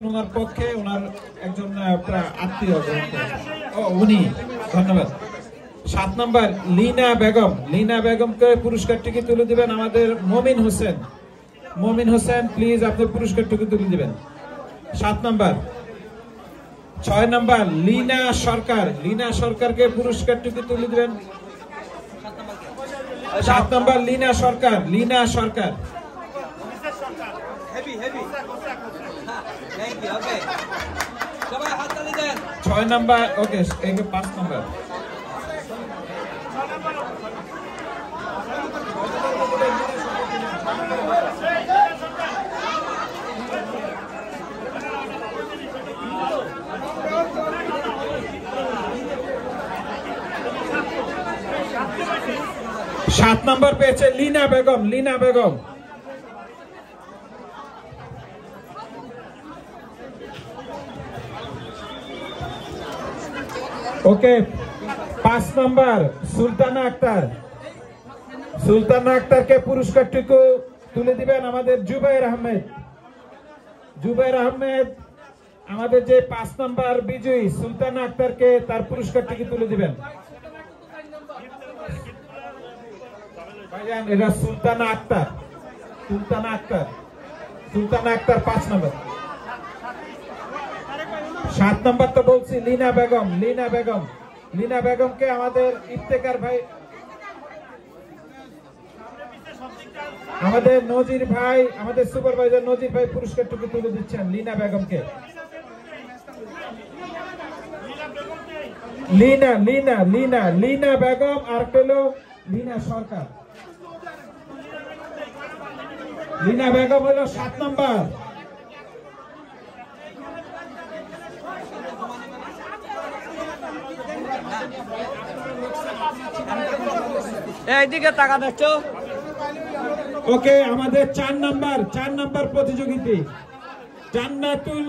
ওনার পক্ষে ওনার একজন আত্মীয় উনি ধন্যবাদ। 7 নম্বর লীনা বেগম, লীনা বেগমকে পুরস্কারটিকে তুলে দিবেন আমাদের মমিন হোসেন। মমিন হোসেন প্লিজ আপনি পুরস্কারটিকে তুলে দিবেন 7 নম্বর। 6 নম্বর লীনা সরকার, লীনা সরকারকে পুরস্কারটিকে তুলে দিবেন 7 নম্বর লীনা সরকার, লীনা সরকার। Okay. সবাই হাত তালি দেন। 6 নম্বর ওকে, 5 নম্বর। সাত নম্বর পেয়েছে লীনা বেগম, লীনা বেগম। ওকে, 5 নম্বর সুলতানা আক্তার, সুলতানা আক্তারকে পুরস্কারটুকু তুলে দিবেন আমাদের জুবাইর আহমেদ। জুবাইর আহমেদ আমাদের যে 5 নম্বর বিজয়ী সুলতানা আক্তারকে তার পুরস্কারটিকে তুলে দিবেন। ভাইজান এটা সুলতানা আক্তার, সুলতানা আক্তার, সুলতানা আক্তার 5 নম্বর। 7 নম্বর তো বলছি লীনা বেগম, লীনা বেগম, লীনা বেগমকে আমাদের ইফতেখার ভাই, আমাদের নজির ভাই, আমাদের সুপারভাইজার নজির ভাই পুরস্কারটুকু তুলে দিচ্ছেন লীনা বেগমকে। লীনা লীনা লীনা লীনা বেগম আর পেলো লীনা সরকার। লীনা বেগম হলো 7 নম্বর। এইদিকে টাকা দেখছো। ওকে, আমাদের 4 নম্বর প্রতিযোগিতা জান্নাতুল,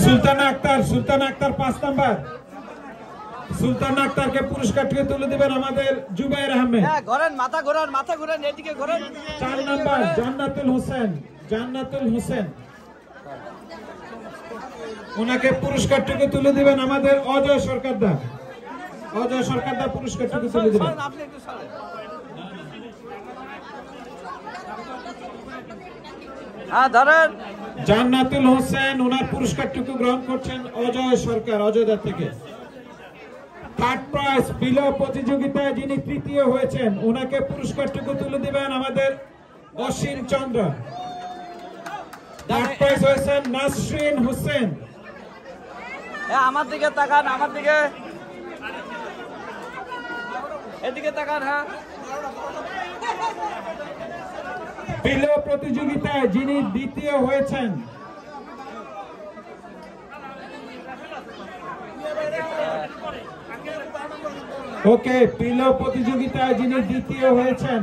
সুলতানা আক্তার, সুলতানা আক্তার 5 নম্বর। সুলতানা আক্তারকে পুরস্কারটিকে তুলে দিবেন আমাদের জুবাইর আহমেদ। ঘোরেন, মাথা ঘোরান, মাথা ঘোরান, এদিকে ঘোরেন। 4 নম্বর জান্নাতুল হোসেন, জান্নাতুল হোসেন, ওনাকে পুরস্কারটিকে তুলে দিবেন আমাদের অজয় সরকারদা। অজয় সরকারদা পুরস্কারটিকে তুলে দিবেন। ধরেন জান্নাতুল হোসেন ওনার পুরস্কারটুকু গ্রহণ করছেন অজয় সরকার, অজয়দা থেকে। থার্ড প্রাইজ বিলো প্রতিযোগিতায় যিনি তৃতীয় হয়েছেন ওনাকে পুরস্কারটুকু তুলে দিবেন আমাদের অসীম চন্দ্র। থার্ড প্রাইজ হয়েছেন নাসরিন হোসেন। আমার দিকে তাকান, আমার দিকে, এদিকে তাকান। হ্যাঁ, বিলো প্রতিযোগিতায় যিনি দ্বিতীয় হয়েছেন ওকে, বিলো প্রতিযোগিতায় যিনি দ্বিতীয় হয়েছেন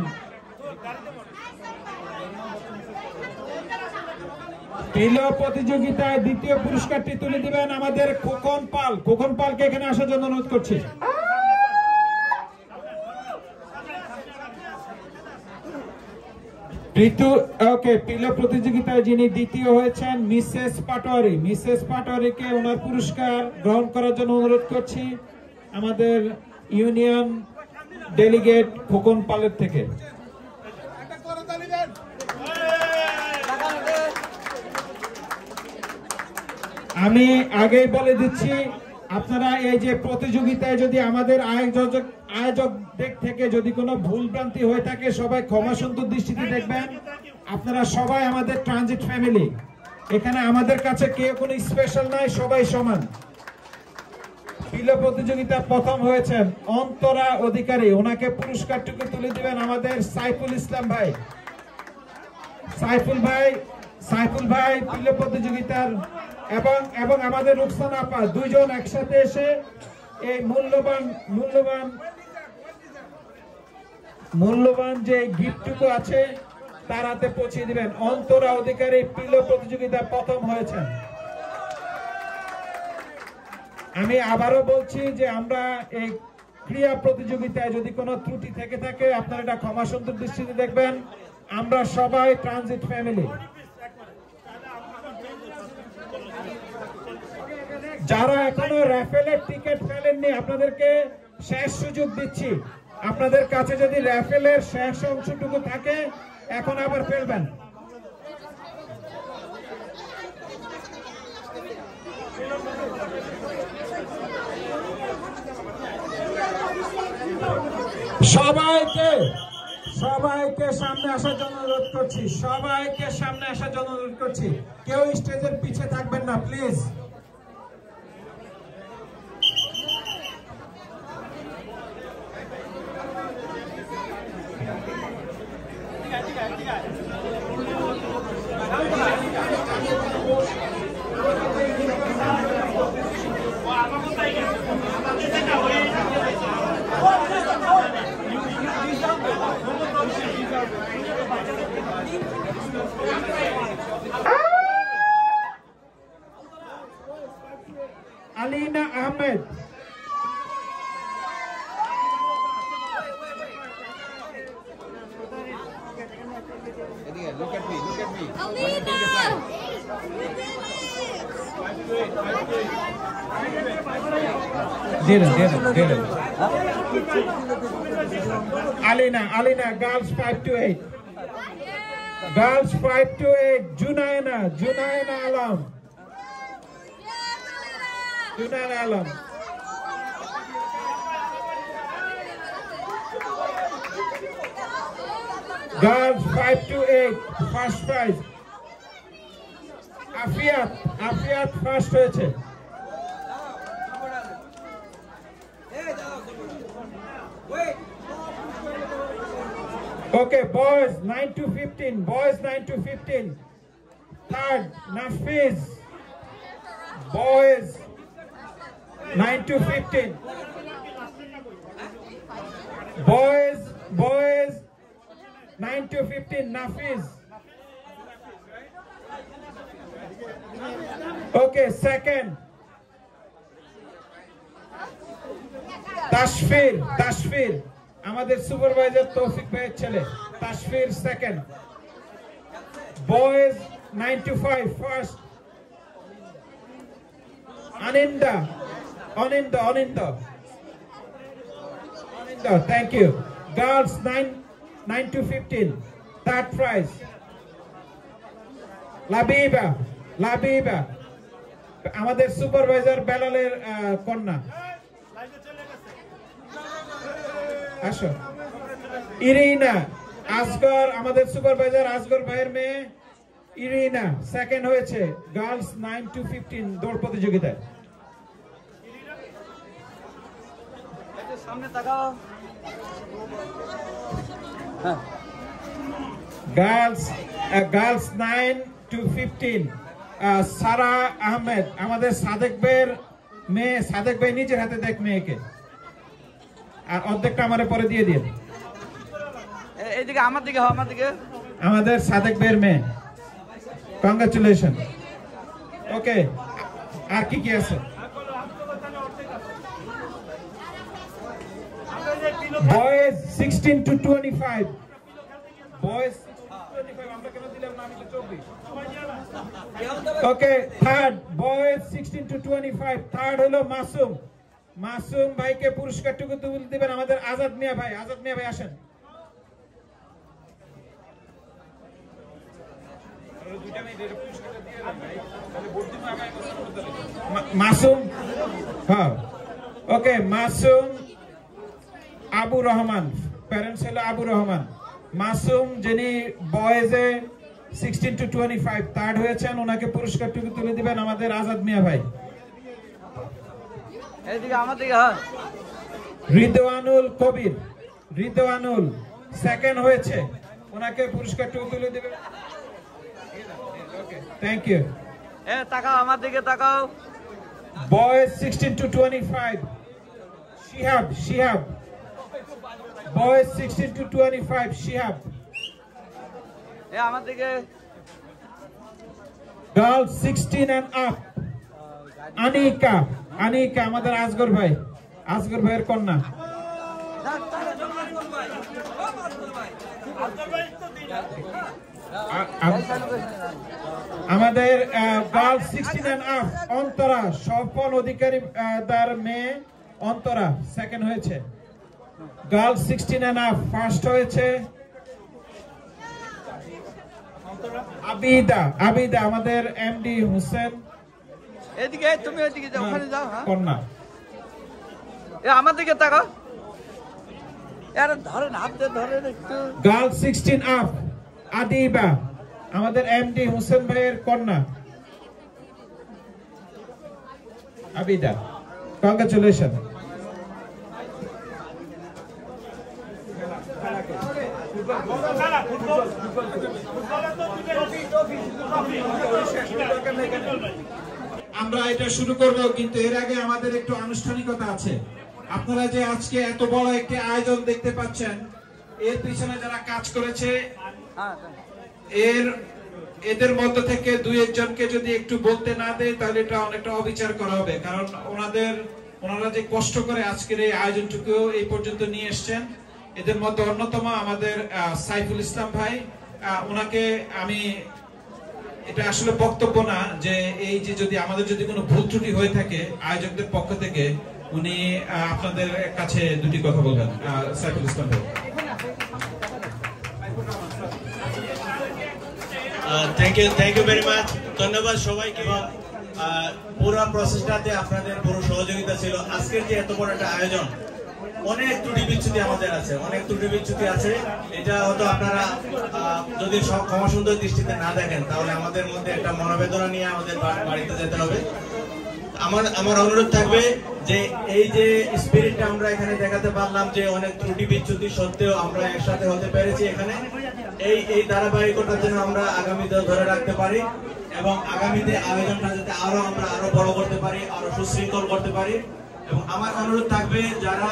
বিলো প্রতিযোগিতায় দ্বিতীয় পুরস্কারটি তুলে দিবেন আমাদের খোকন পাল। খোকন পালকে এখানে আসার জন্য অনুরোধ করছি। ওকে, পিলো প্রতিযোগিতায় যিনি দ্বিতীয় হয়েছেন মিসেস পাটোয়ারি, মিসেস পাটোয়ারিকে ওনার পুরস্কার গ্রহণ করার জন্য অনুরোধ করছি আমাদের ইউনিয়ন ডেলিগেট খোকন পালের থেকে। আমি আগেই বলে দিচ্ছি, আপনারা এই যে প্রতিযোগিতায় যদি আমাদের আয়োজক দিক থেকে যদি কোনো ভুল ভ্রান্তি হয়ে থাকে সবাই ক্ষমা সুন্দর দৃষ্টিতে দেখবেন। আপনারা সবাই আমাদের ট্রানজিট ফ্যামিলি, এখানে আমাদের কাছে কেউ কোনো স্পেশাল নাই, সবাই সমান। পিলো প্রতিযোগিতা প্রথম হয়েছেন অন্তরা অধিকারী, ওনাকে পুরস্কারটুকু তুলে দিবেন আমাদের সাইফুল ইসলাম ভাই। সাইফুল ভাই, সাইফুল ভাই পিলো প্রতিযোগিতার এবং আমাদের রুকসানা আপা দুইজন একসাথে এসে এই মূল্যবান যে গিফটটুকু আছে তার হাতে পৌঁছে দিবেন। অন্তরা অধিকারী পিলো প্রতিযোগিতা প্রথম হয়েছেন। আমি আবারও বলছি যে আমরা এই ক্রীড়া প্রতিযোগিতায় যদি কোনো ত্রুটি থেকে থাকে আপনারা এটা ক্ষমা সুন্দর দৃষ্টিতে দেখবেন। আমরা সবাই ট্রানজিট ফ্যামিলি। যারা এখনো রাফেলের টিকিট ফেলেননি আপনাদেরকে শেষ সুযোগ দিচ্ছি। আপনাদের কাছে যদি রাফেলের শেষ অংশটুকু থাকে এখন আবার ফেলবেন। সবাইকে সামনে আসার জন্য অনুরোধ করছি। সবাইকে সামনে আসার জন্য অনুরোধ করছি। কেউ স্টেজের পিছে থাকবেন না please. Alina Ahmed. Look at me. Alina! Alina, girls 5 to 8. Girls 5 to 8. Junaina Alam. Junaina Alam. Girls 5 to 8. First prize. Afiat first হয়েছে। Okay, boys 9 to 15. Boys 9 to 15. Third, Nafiz. Boys 9 to 15. Boys 9 to 15. Nafiz. Okay, second. Tashfir. আমাদের supervisor Toufiq ভাইয়ের ছেলে Tashfir second. Boys 9 to 5 first. Aninda thank you. Girls 9 to 15 third prize. Labiba আমাদের supervisor বেলালের কন্যা। আসো। Irina Asgar আমাদের supervisor Asgar ভাইয়ের মেয়ে ইরিনা সেকেন্ড হয়েছে গার্লস 9 to 15 দৌড় প্রতিযোগিতায়। সামনে তাকাও। গার্লস 9 to 15 সারা আহমেদ আমাদের সাদেক ভাইয়ের মেয়ে। সাদেক ভাই নিজের হাতে দেখ মেয়েকে, আর অর্ধেকটা আমারে পরে দিয়ে দিন। এইদিকে আমার দিকে আমাদের সাদেক ভাইয়ের মেয়ে। কংগ্রাচুলেশন। ওকে, আর কি আছে? Boys 16 to 25। বয়েজ 25 আমরা কেন দিলাম না? আমি তো 24। ওকে, থার্ড বয়েজ 16 to 25 থার্ড হলো মাসুম ভাইকে পুরস্কারটুকু তুলে দিবেন আমাদের আজাদ মিয়া ভাই আসেন। মাসুম, হ্যাঁ ওকে। মাসুম আবু রহমান, প্যারেন্টস হলো আবু রহমান। মাসুম যিনি বয়েজে 16 to 25 থার্ড হয়েছেন, ওনাকে পুরস্কারটুকু তুলে দিবেন আমাদের আজাদ মিয়া ভাই। রিদওয়ানুল সেকেন্ড হয়েছে, ওনাকে পুরস্কারটুকু তুলে দিবেন। Thank you. তাকাও আমার দিকে তাকাও। Boys 16 to 25 Shihab. Boys 16 to 25 Shihab. আমার দিকে। গার্লস 16 and up আনিকা আমাদের আসগর ভাইয়ের কন্যা। আমাদের girls 16 and up Antara Swapan Adhikari তার মেয়ে অন্তরা সেকেন্ড হয়েছে। গার্লস 16 and up ফার্স্ট হয়েছে আবিদা। আবিদা আমাদের এমডি হোসেন। এদিকে তুমি এদিকে যাও, ওখানে যাও। হ্যাঁ কন্যা আমার দিকে তাকাও। আরে ধরেন, হাত দিয়ে ধরেন একটু। গার্লস 16 আপ আদিবা আমাদের এমডি হোসেন ভাইয়ের কন্যা আবিদা। কংগ্রাচুলেশন। আমরা এটা শুরু করব, কিন্তু এর আগে আমাদের একটু আনুষ্ঠানিকতা আছে। আপনারা যে আজকে এত বড় একটি আয়োজন দেখতে পাচ্ছেন, এর পিছনে যারা কাজ করেছে এদের মধ্য থেকে দুই একজনকে যদি একটু বলতে না দেয় তাহলে এটা অনেকটা অবিচার করা হবে। কারণ ওনারা যে কষ্ট করে আজকের এই আয়োজনটুকু এই পর্যন্ত নিয়ে এসছেন, এদের মধ্যে অন্যতম আমাদের সাইফুল ইসলাম ভাই। ওনাকে আমি এটা আসলে বক্তব্য না যে এই যে যদি আমাদের যদি কোনো ভুল ত্রুটি হয়ে থাকে আয়োজকদের পক্ষ থেকে, উনি আপনাদের কাছে দুটি কথা বলবেন। সাইফুল ইসলাম ভাই। Thank you very much. ধন্যবাদ সবাইকে। পুরো প্রসেসটাতে আপনাদের পুরো সহযোগিতা ছিল। আজকের যে এত বড় একটা আয়োজন, অনেক ত্রুটি বিচ্যুতি আমাদের আছে, অনেক ত্রুটি বিচ্যুতি আছে। এটা হয়তো আপনারা যদি সব ক্ষমা সুন্দর দৃষ্টিতে না দেখেন, তাহলে আমাদের মধ্যে একটা মনোবেদনা নিয়ে আমাদের বাড়িতে যেতে হবে। আমার অনুরোধ থাকবে যে এই যে স্পিরিটটা আমরা এখানে দেখাতে পারলাম, যে অনেক ত্রুটি বিচ্যুতি সত্ত্বেও আমরা একসাথে হতে পেরেছি এখানে, এই ধারাবাহিকতা যেন আমরা আগামীতে ধরে রাখতে পারি এবং আগামীতে আয়োজনটা যাতে আরো বড় করতে পারি, আরো সুশৃঙ্খল করতে পারি। এবং আমার অনুরোধ থাকবে যারা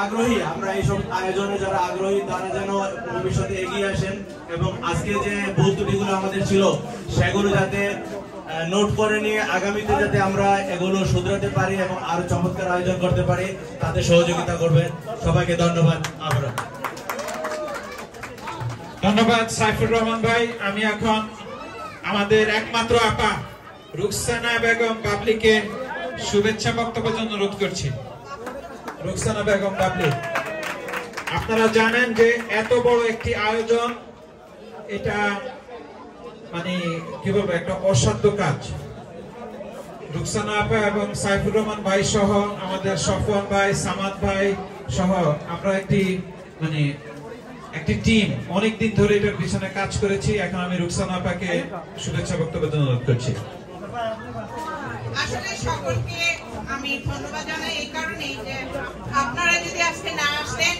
আগ্রহী, আমরা এইসব আয়োজনে যারা আগ্রহী, তারা যেন ভবিষ্যতে এগিয়ে আসেন এবং আজকে যে ভুল ত্রুটিগুলো আমাদের ছিল সেগুলো যাতে নোট করে নিয়ে আগামীতে যাতে আমরা এগুলো শুধরাতে পারি এবং আরো চমৎকার আয়োজন করতে পারি, তাতে সহযোগিতা করবেন। সবাইকে ধন্যবাদ। আবার ধন্যবাদ সাইফুর রহমান ভাই। আমি এখন আমাদের একমাত্র আপা রুকসানা বেগম বাবলিকে শুভেচ্ছা বক্তব্যের জন্য অনুরোধ করছি। রুকসানা বেগম বাবলি, আপনারা জানেন যে এত বড় একটি আয়োজন, এটা মানে কি বলবো, একটা অসাধ্য কাজ। রুকসানা আপা এবং সাইফুর রহমান ভাই সহ আমাদের সফওয়ান ভাই, সামাদ ভাই সহ আমরা একটি টিম অনেকদিন ধরে এটার পিছনে কাজ করেছি। এখন আমি রুকসানা আপাকে শুভেচ্ছা বক্তব্য অনুরোধ করছি। আসলে সকলকে আমি ধন্যবাদ জানাই এই কারণেই যে আপনারা যদি আজকে না আসতেন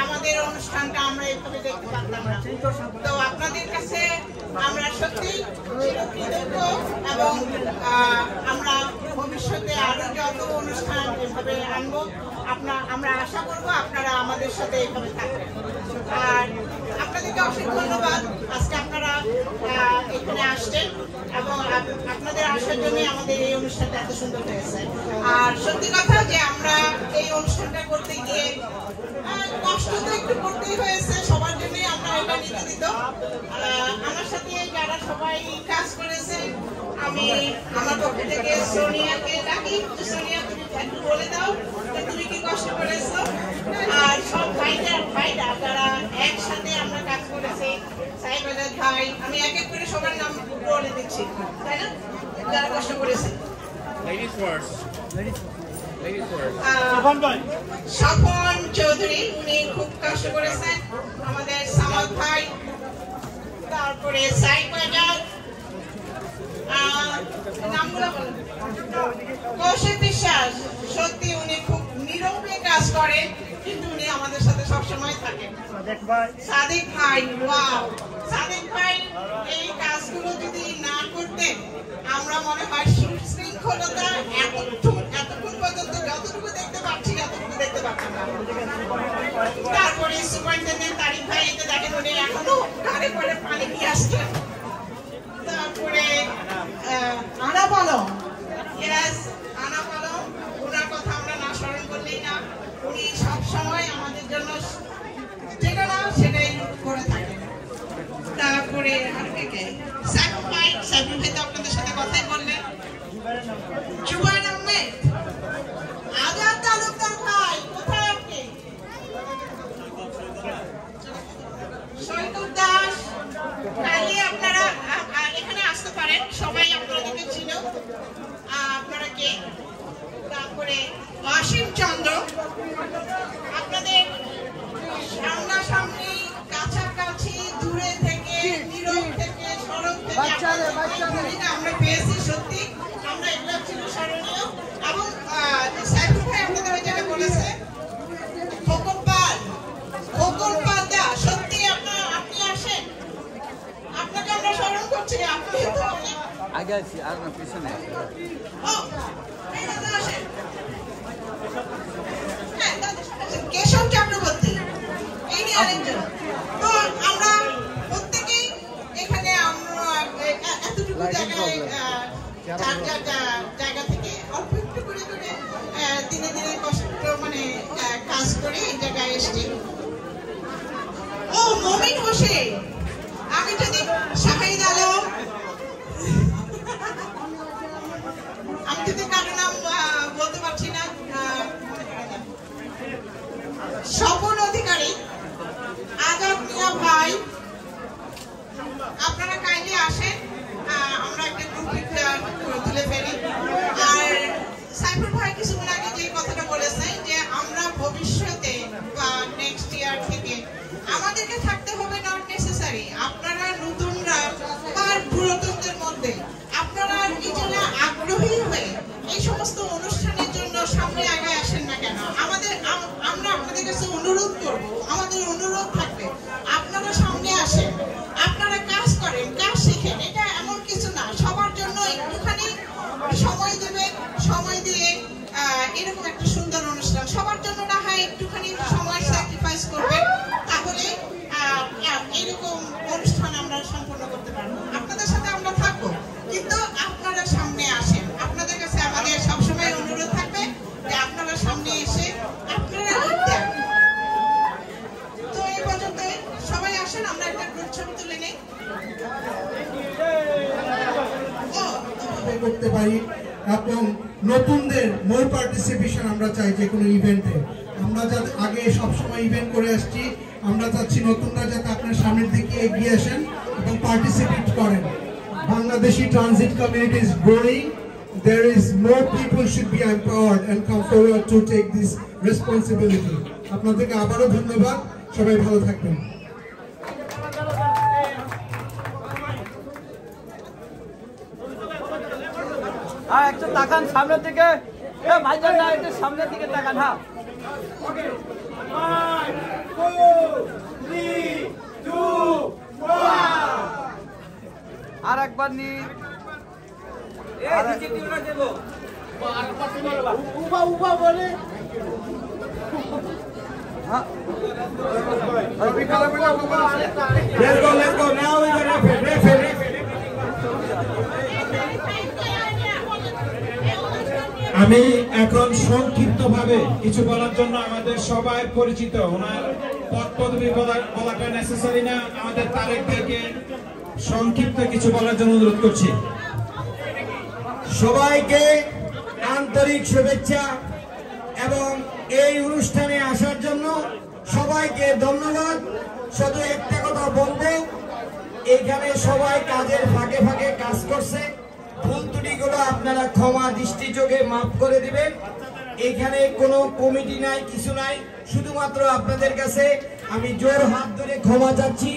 আমাদের অনুষ্ঠানটা আমরা এভাবে দেখতে পারতাম না। তো আপনাদের কাছে আমরা সত্যি চিরকৃতজ্ঞ এবং আমরা ভবিষ্যতে আরো যত অনুষ্ঠান এভাবে আনবো, আমরা আশা করবো আপনারা আমাদের সাথে এভাবে থাকবেন। আর আপনাদেরকে অনেক ধন্যবাদ, আজকে আপনারা এখানে আসছেন এবং আপনাদের আসার জন্য আমাদের এই অনুষ্ঠানটা এত সুন্দর হয়েছে। আর সত্যি কথা যে আমরা এই অনুষ্ঠানটা করতে গিয়ে কষ্ট তো একটু করতেই হয়েছে, সবার জন্যই আমরা এটা নিবেদিত। আমার সাথে যারা সবাই কাজ করেছে, আমি আমার পক্ষ থেকে সোনিয়াকে ডাকি। সোনিয়া, তুমি একটু বলে দাও তুমি কি কষ্ট করেছো। আর সব ভাইরা যারা একসাথে আমরা কাজ করেছি, সাইফ আজাদ ভাই, আমি এক এক করে সবার নাম বলে দিচ্ছি, তাই না, যারা কষ্ট করেছে। স্বপন চৌধুরী, উনি খুব কষ্ট করেছেন। আমাদের সামাদ ভাই, তারপরে সাইফ আজাদ, নামগুলো বলেন, কৌশিক বিশ্বাস, সত্যি উনি খুব নীরবে কাজ করেন কিন্তু উনি আমাদের সাথে সবসময় থাকেন। সাদিক ভাই, ওয়াও, সাদিক ভাই এই কাজগুলো যদি না করতেন আমরা মনে হয় সুশৃঙ্খলতা এতক্ষণ পর্যন্ত যতটুকু দেখতে পাচ্ছি এতটুকু দেখতে পাচ্ছি না। তারপরে সুপারিনটেন্ডেন্ট তারিক ভাই, এতে দেখেন উনি এখনো ঘরে ঘরে পানি নিয়ে আসছেন। তারপরে আনা পালম, আনা পালম, ওনার কথা আমরা না স্মরণ করলেই না। উনি সবসময় আমাদের জুবাইর আহমেদ, আজাদ তালুকদার ভাই, কোথায় আপনি? সৈকত দাস, কাইন্ডলি আপনারা এখানে আসতে পারেন, সবাই আপনাদেরকে চিনো, আপনারা কে? তারপরে অসীম চন্দ্র, আপনাদের সামনাসামনি, কাছাকাছি, দূরে থেকে, নীরব থেকে, সড়ক থেকে আমরা পেয়েছি। সত্যি আমরা এগুলো ছিল স্মরণীয়। এবং সাইফুল ভাই আপনাদের ওই জায়গায় বলেছে খোকন পাল দা, সত্যি আপনি আসেন, আপনাকে আমরা স্মরণ করছি। আপনি তো অনেক আগে আছি, আর না পিছনে আছে। কেশব চক্রবর্তী, এই আরেকজন। তো আমরা প্রত্যেকেই এখানে এতটুকু জায়গায় জায়গা থেকে অল্প একটু করে দিনে দিনে কষ্ট মানে কাজ করে এই জায়গায় এসছি। ও মমিন হোসেন, আমি যদি শাহিদ আলম, আমি যদি কারো নাম বলতে পারছি না, স্বপন অধিকারী, আজাদ মিয়া ভাই, আপনারা কাইন্ডলি আসেন, আমরা একটা গ্রুপ তুলে ফেলি। আর সাইফুল ভাই কিছুক্ষণ আগে যে কথাটা বলেছেন যে আমরা ভবিষ্যতে বা নেক্সট ইয়ার থেকে আমাদেরকে থাকতে হবে নট নেসেসারি, আপনারা নতুনরা বা পুরাতনদের মধ্যে আপনারা নিজেরা আগ্রহী হয়ে এই সমস্ত অনুষ্ঠানের জন্য সামনে আগে আসেন না কেন? আমরা আপনাদের কাছে অনুরোধ করব, আমাদের অনুরোধ থাকবে আপনারা সামনে আসেন, আপনারা কাজ করেন, কাজ শিখেন। এটা এমন কিছু না, সবার জন্য একটুখানি সময় দেবে, সময় দিয়ে এরকম একটা সুন্দর অনুষ্ঠান সবার জন্য না হয় একটুখানি সময় স্যাক্রিফাইস করবেন, তাহলে এরকম অনুষ্ঠান আমরা সম্পন্ন করতে পারবো। আপনাদের সাথে আমরা থাকবো, কিন্তু আপনারা সামনে আসেন। আপনাদের কাছে আমাদের সবসময় অনুরোধ থাকবে যে আপনারা সামনে এসে আপনারা দেখতে। তো এই পর্যন্ত সবাই আসেন, আমরা একটা গ্রুপ ছবি তুলে নেই করতে পারি। এবং নতুনদের মোর পার্টিসিপেশন আমরা চাই যে কোনো ইভেন্টে। আমরা যাতে আগে সবসময় ইভেন্ট করে আসছি, আমরা চাচ্ছি নতুনরা যাতে আপনার সামনের দিকে এগিয়ে আসেন এবং পার্টিসিপেট করেন। Bangladeshi transit community is growing. There is more people should be empowered and come forward to take this responsibility. আপনাদেরকে আবারও ধন্যবাদ, সবাই ভালো থাকবেন। একটু তাকান সামনের দিকে, ভাইজান না একটু সামনের দিকে তাকান। হ্যাঁ, আর একবার নি আমি এখন সংক্ষিপ্তভাবে কিছু বলার জন্য, আমাদের সবাই পরিচিত, ওনার পদ পদবি বলাটা নেসেসারি না, আমাদের তারেক ভাইকে সংক্ষিপ্ত কিছু বলার জন্য অনুরোধ করছি। সবাইকে আন্তরিক শুভেচ্ছা এবং এই অনুষ্ঠানে আসার জন্য সবাইকে ধন্যবাদ। শুধু একটা কথা বলবো, এখানে সবাই কাজের ফাঁকে ফাঁকে কাজ করছে, ভুল ত্রুটিগুলো আপনারা ক্ষমা দৃষ্টি চোখে মাফ করে দিবেন। এখানে কোনো কমিটি নাই, কিছু নাই, শুধুমাত্র আপনাদের কাছে আমি জোর হাত ধরে ক্ষমা চাচ্ছি।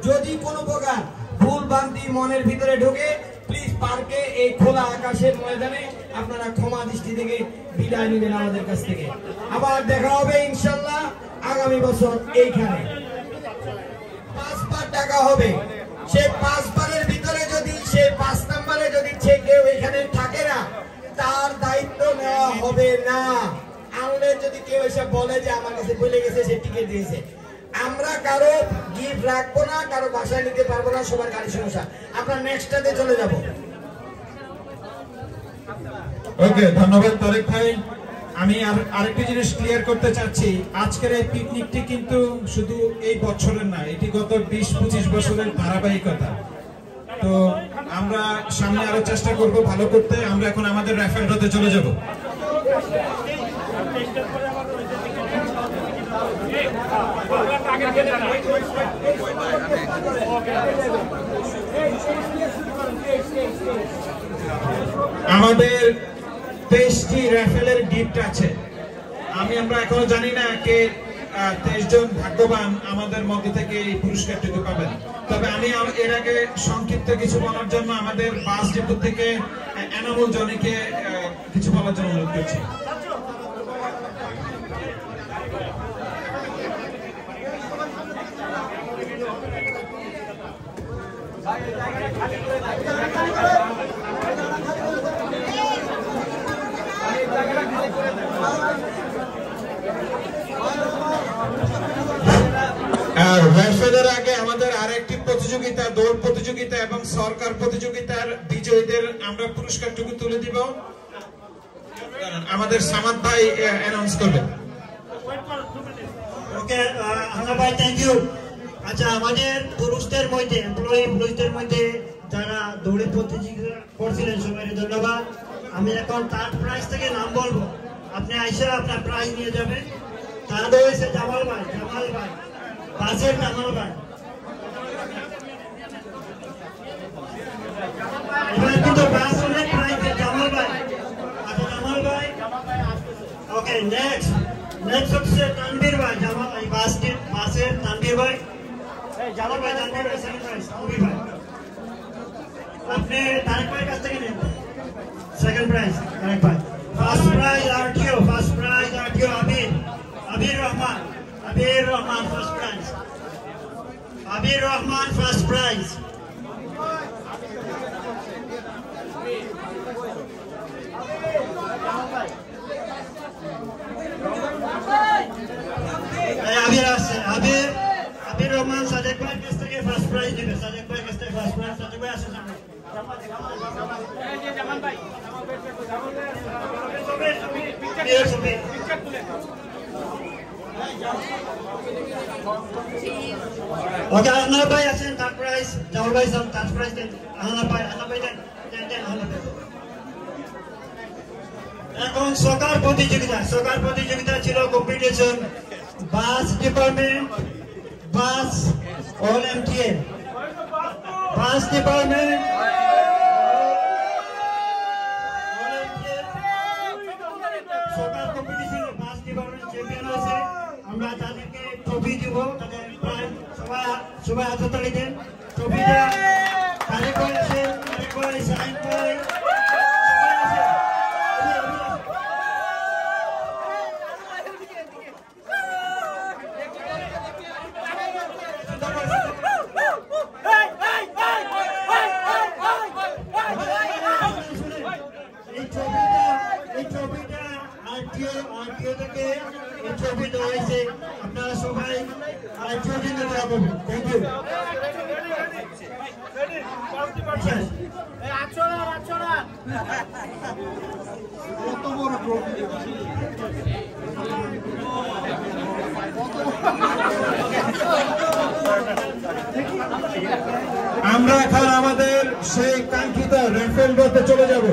যদি কোনো প্রকার ভুল ভ্রান্তি মনের ভিতরে ঢোকে, প্লিজ পার্কে এই খোলা আকাশের ময়দানে আপনারা ক্ষমা দৃষ্টি থেকে বিদায় নেবেন আমাদের কাছ থেকে। আবার দেখা হবে ইনশাল্লাহ আগামী বছর এইখানে। 5 বার টাকা হবে, সেই 5 বারের ভিতরে যদি সেই 5 নম্বরে যদি কেউ এখানে থাকে না, তার দায়িত্ব নেওয়া হবে না। আনলে যদি কেউ এসে বলে যে আমার কাছে বলে গেছে, সে টিকিট দিয়েছে, আমরা কারো গিফট রাখবো না, কারো বাসায় নিতে পারবো না, সবার গাড়ি সমস্যা। আমরা নেক্সটটাতে চলে যাব। ওকে, ধন্যবাদ তারেক ভাই। আমি আরেকটি জিনিস ক্লিয়ার করতে চাচ্ছি, আজকের এই পিকনিকটি কিন্তু শুধু এই বছরের না, এটি গত 20-25 বছরের ধারাবাহিকতা। তো আমরা সামনে আরো চেষ্টা করব ভালো করতে। আমরা এখন আমাদের রাফেল ড্রতে চলে যাব। আমাদের 23টি রাফেলের গিফট আছে। আমরা এখনো জানি না কে 23 জন ভাগ্যবান আমাদের মধ্যে থেকে এই পুরস্কারটুকু পাবেন। তবে আমি এর আগে সংক্ষিপ্ত কিছু বলার জন্য আমাদের বাস ডিপো থেকে এনামুল জনিকে কিছু বলার জন্য অনুরোধ করছি। রাফেলের আগে আমাদের আরেকটি প্রতিযোগিতা, দৌড় প্রতিযোগিতা এবং সরকার প্রতিযোগিতার বিজয়ীদের আমরা পুরস্কারটুকু তুলে দিব। আমাদের সামাদ ভাই অ্যানাউন্স করবেন। ওকে, ভাই থ্যাংক ইউ। আচ্ছা, আমাদের পুরুষদের মধ্যে পুরুষদের মধ্যে যারা দৌড়ে প্রতিযোগিতা করছিলেন সবাই ধন্যবাদ। আমি এখন তার প্রাইজ থেকে নাম বলবো, আপনি আইসা আপনার প্রাইজ নিয়ে যাবেন। তারা দৌড়েছে জামাল ভাই, বাসের জামাল ভাই। এবার কিন্তু বাস অনেক প্রাইজ জামাল ভাই। আচ্ছা জামাল ভাই, ওকে নেক্সট হচ্ছে তানভীর ভাই। জামাল ভাই বাসের তানভীর ভাই। জামাল ভাই তানভীর ভাই সেকেন্ড প্রাইজ। তানভীর ভাই আপনি তারেক ভাইয়ের কাছ থেকে নেন সেকেন্ড প্রাইজ। তারেক ভাই first prize RTO Abir Rahman first prize. Abir Rahman first prize. Abir আসছে, আবির রহমান সাদেক ভাইয়ের কাছ থেকে ফার্স্ট প্রাইজ নেবে। সাদেক ভাইয়ের কাছ থেকে ফার্স্ট প্রাইজ। সাদেক ভাই আসছে সামনে। ওকে, আহনাব ভাই আছেন থার্ড প্রাইজ। জামাল ভাই থার্ড প্রাইজ দেন। আহনাব ভাই দেন। এখন সকার প্রতিযোগিতা ছিল কম্পিটিশন। বাস ডিপার্টমেন্ট, বাস অল এমটিএ, বাস ডিপার্টমেন্ট সকার কম্পিটিশনে বাস ডিপার্টমেন্ট চ্যাম্পিয়ন হয়েছে। আমরা তাদেরকে ট্রফি দিব। তাদের প্রায় সবাই হাততালি দেন। ট্রফিটা তারেক ভাই আছে, তারেক ভাই, সাইন ভাই সবাই আছে। আরটিও থেকে এই ট্রফি দেওয়া হয়েছে। আপনারা সবাই আরটিও দিন পাবেন। Thank you. আমরা এখন আমাদের সেই কাঙ্ক্ষিত রাফেল ড্রতে চলে যাব।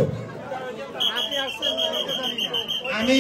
আমি